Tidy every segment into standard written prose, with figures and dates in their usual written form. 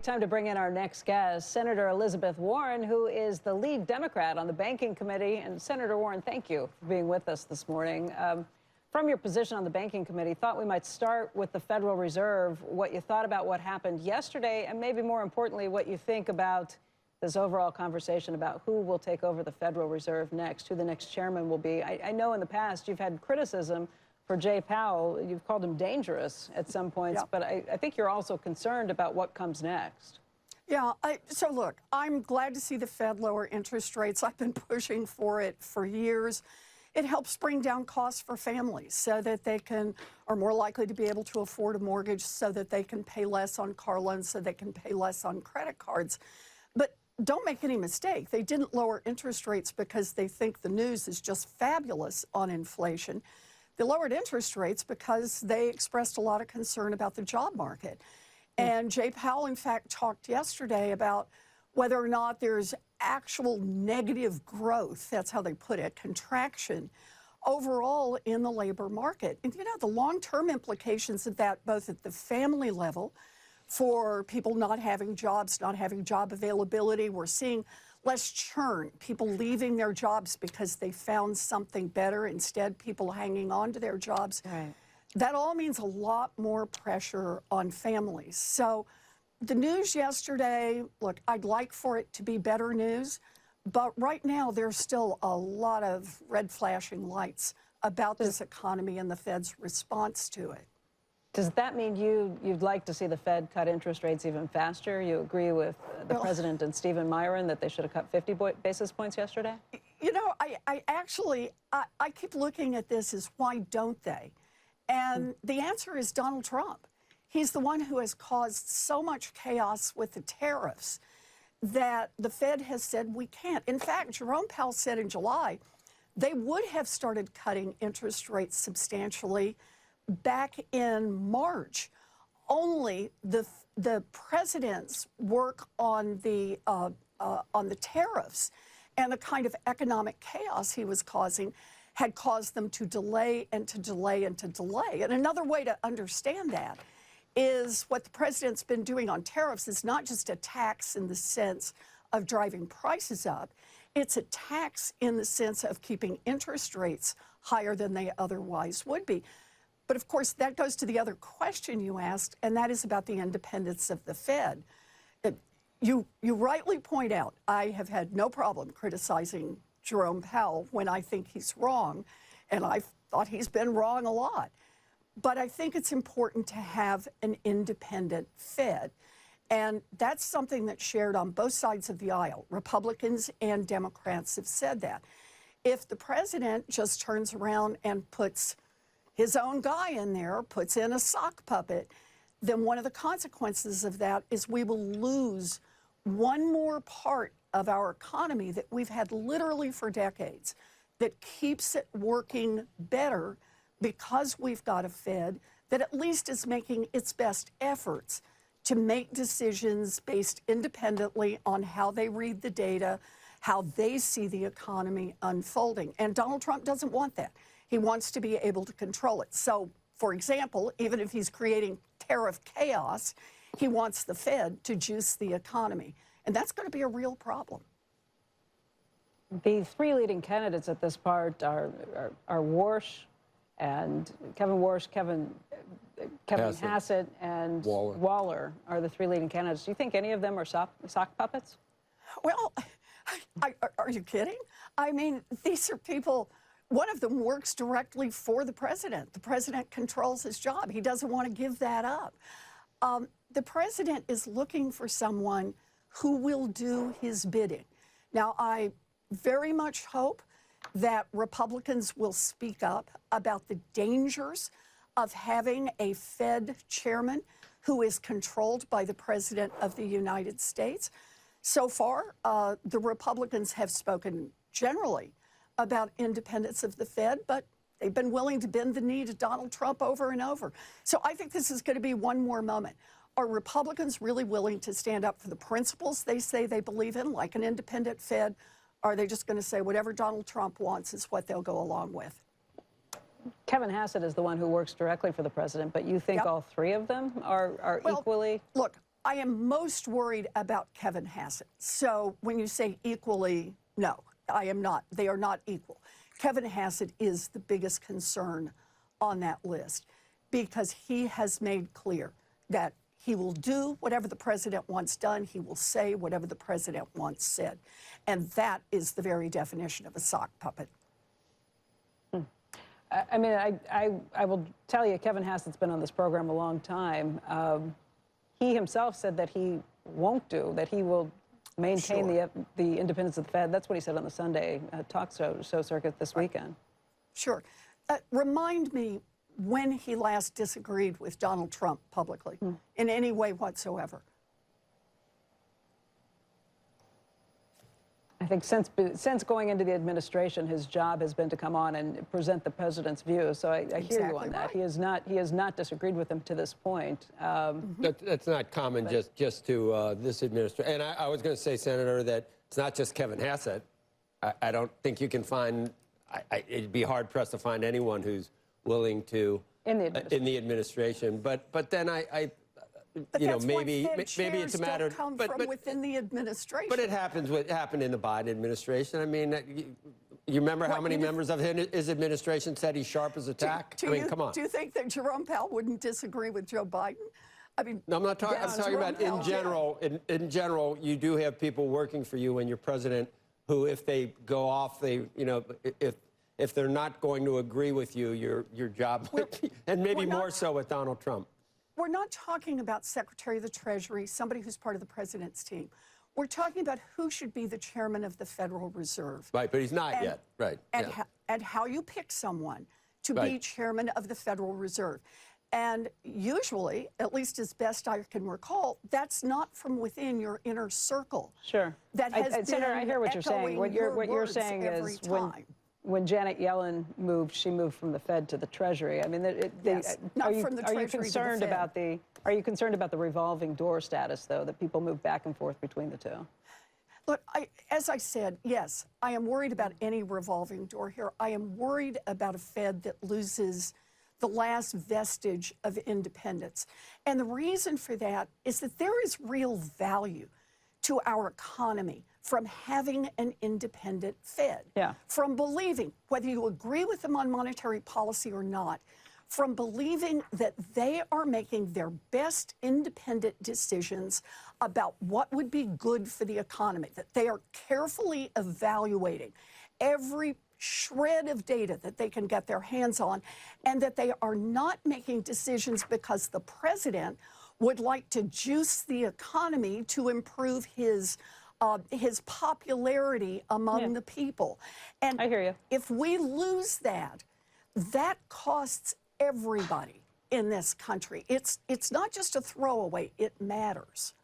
Time to bring in our next guest, Senator Elizabeth Warren, who is the lead Democrat on the Banking Committee. And Senator Warren, thank you for being with us this morning. From your position on the Banking Committee, thought we might start with the Federal Reserve, what you thought about what happened yesterday, and maybe more importantly, what you think about this overall conversation about who will take over the Federal Reserve next, who the next chairman will be. I know in the past you've had criticism for Jay Powell. You've called him dangerous at some points, but I think you're also concerned about what comes next. Yeah, so look, I'm glad to see the Fed lower interest rates. I've been pushing for it for years. It helps bring down costs for families so that they are more likely to be able to afford a mortgage, so that they can pay less on car loans, so they can pay less on credit cards. But don't make any mistake, they didn't lower interest rates because they think the news is just fabulous on inflation. They lowered interest rates because they expressed a lot of concern about the job market. And Jay Powell, in fact, talked yesterday about whether or not there's actual negative growth, that's how they put it, contraction, overall in the labor market. And you know, the long-term implications of that, both at the family level, for people not having jobs, not having job availability, we're seeing less churn, people leaving their jobs because they found something better, instead people hanging on to their jobs. Right. That all means a lot more pressure on families. So the news yesterday, look, I'd like for it to be better news, but right now there's still a lot of red flashing lights about this economy and the Fed's response to it. Does that mean you'd like to see the Fed cut interest rates even faster? You agree with the president and Stephen Myron that they should have cut 50 basis points yesterday? You know, I actually keep looking at this as why don't they? And the answer is Donald Trump. He's the one who has caused so much chaos with the tariffs that the Fed has said we can't. In fact, Jerome Powell said in July they would have started cutting interest rates substantially back in March. Only the president's work on the tariffs and the kind of economic chaos he was causing had caused them to delay and to delay and to delay. And another way to understand that is what the president's been doing on tariffs is not just a tax in the sense of driving prices up, it's a tax in the sense of keeping interest rates higher than they otherwise would be. But of course, that goes to the other question you asked, and that is about the independence of the Fed. You rightly point out, I have had no problem criticizing Jerome Powell when I think he's wrong, and I've thought he's been wrong a lot. But I think it's important to have an independent Fed, and that's something that's shared on both sides of the aisle. Republicans and Democrats have said that. If the president just turns around and puts his own guy in there, puts in a sock puppet, then one of the consequences of that is we will lose one more part of our economy that we've had literally for decades that keeps it working better because we've got a Fed that at least is making its best efforts to make decisions based independently on how they read the data, how they see the economy unfolding. And Donald Trump doesn't want that. He wants to be able to control it. So, for example, even if he's creating tariff chaos, he wants the Fed to juice the economy. And that's going to be a real problem. The three leading candidates at this part are Warsh and Kevin Warsh, Kevin Hassett, and Waller are the three leading candidates. Do you think any of them are sock puppets? Well, are you kidding? I mean, these are people. One of them works directly for the president. The president controls his job. He doesn't want to give that up. The president is looking for someone who will do his bidding. Now, I very much hope that Republicans will speak up about the dangers of having a Fed chairman who is controlled by the President of the United States. So far, the Republicans have spoken generally about independence of the Fed, but they've been willing to bend the knee to Donald Trump over and over. So I think this is going to be one more moment. Are Republicans really willing to stand up for the principles they say they believe in, like an independent Fed? Or are they just going to say whatever Donald Trump wants is what they'll go along with? Kevin Hassett is the one who works directly for the president, but you think all three of them are equally? Look, I am most worried about Kevin Hassett. So when you say equally, no, I am not. They are not equal. Kevin Hassett is the biggest concern on that list because he has made clear that he will do whatever the president wants done. He will say whatever the president wants said. And that is the very definition of a sock puppet. I mean, I will tell you, Kevin Hassett's been on this program a long time. He himself said that he won't do, that he will maintain the independence of the Fed. That's what he said on the Sunday talk show circuit this weekend. Sure. Remind me when he last disagreed with Donald Trump publicly in any way whatsoever. I think since going into the administration, his job has been to come on and present the president's views. So I hear you on that. Right. He has not disagreed with him to this point. That's not common just to this administration. And I was going to say, Senator, that it's not just Kevin Hassett. I don't think you can find. It'd be hard pressed to find anyone who's willing to in the administration. But then But you know, that's maybe why Fed it's a matter. don't come from within the administration. But it happens. What happened in the Biden administration? I mean, you remember how many members of his administration said he's sharp as a tack? I mean, come on. Do you think that Jerome Powell wouldn't disagree with Joe Biden? I mean, No, I'm not talking. I'm talking about in general. In general, you do have people working for you and your president who, if they go off, if they're not going to agree with you, your job, and maybe more so with Donald Trump. We're not talking about Secretary of the Treasury, somebody who's part of the president's team. We're talking about who should be the chairman of the Federal Reserve. Right, but he's not yet. Right. And how you pick someone to be chairman of the Federal Reserve. And usually, at least as best I can recall, that's not from within your inner circle. Sure. That has Senator, I hear what you're saying. What you're saying is when Janet Yellen moved, she moved from the Fed to the Treasury. I mean, not from the Treasury to the Fed. Are you concerned about the revolving door status, though, that people move back and forth between the two? Look, as I said, yes, I am worried about any revolving door here. I am worried about a Fed that loses the last vestige of independence. And the reason for that is that there is real value to our economy from having an independent Fed, from believing, whether you agree with them on monetary policy or not, from believing that they are making their best independent decisions about what would be good for the economy, that they are carefully evaluating every shred of data that they can get their hands on, and that they are not making decisions because the president would like to juice the economy to improve his popularity among the people. And I hear you. If we lose that, that costs everybody in this country. It's not just a throwaway, it matters.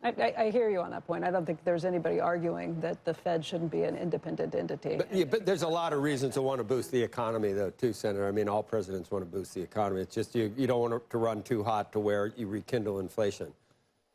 I hear you on that point. I don't think there's anybody arguing that the Fed shouldn't be an independent entity. But there's a lot of reasons to want to boost the economy, though, too, Senator. I mean, all presidents want to boost the economy. It's just you don't want it to run too hot to where you rekindle inflation.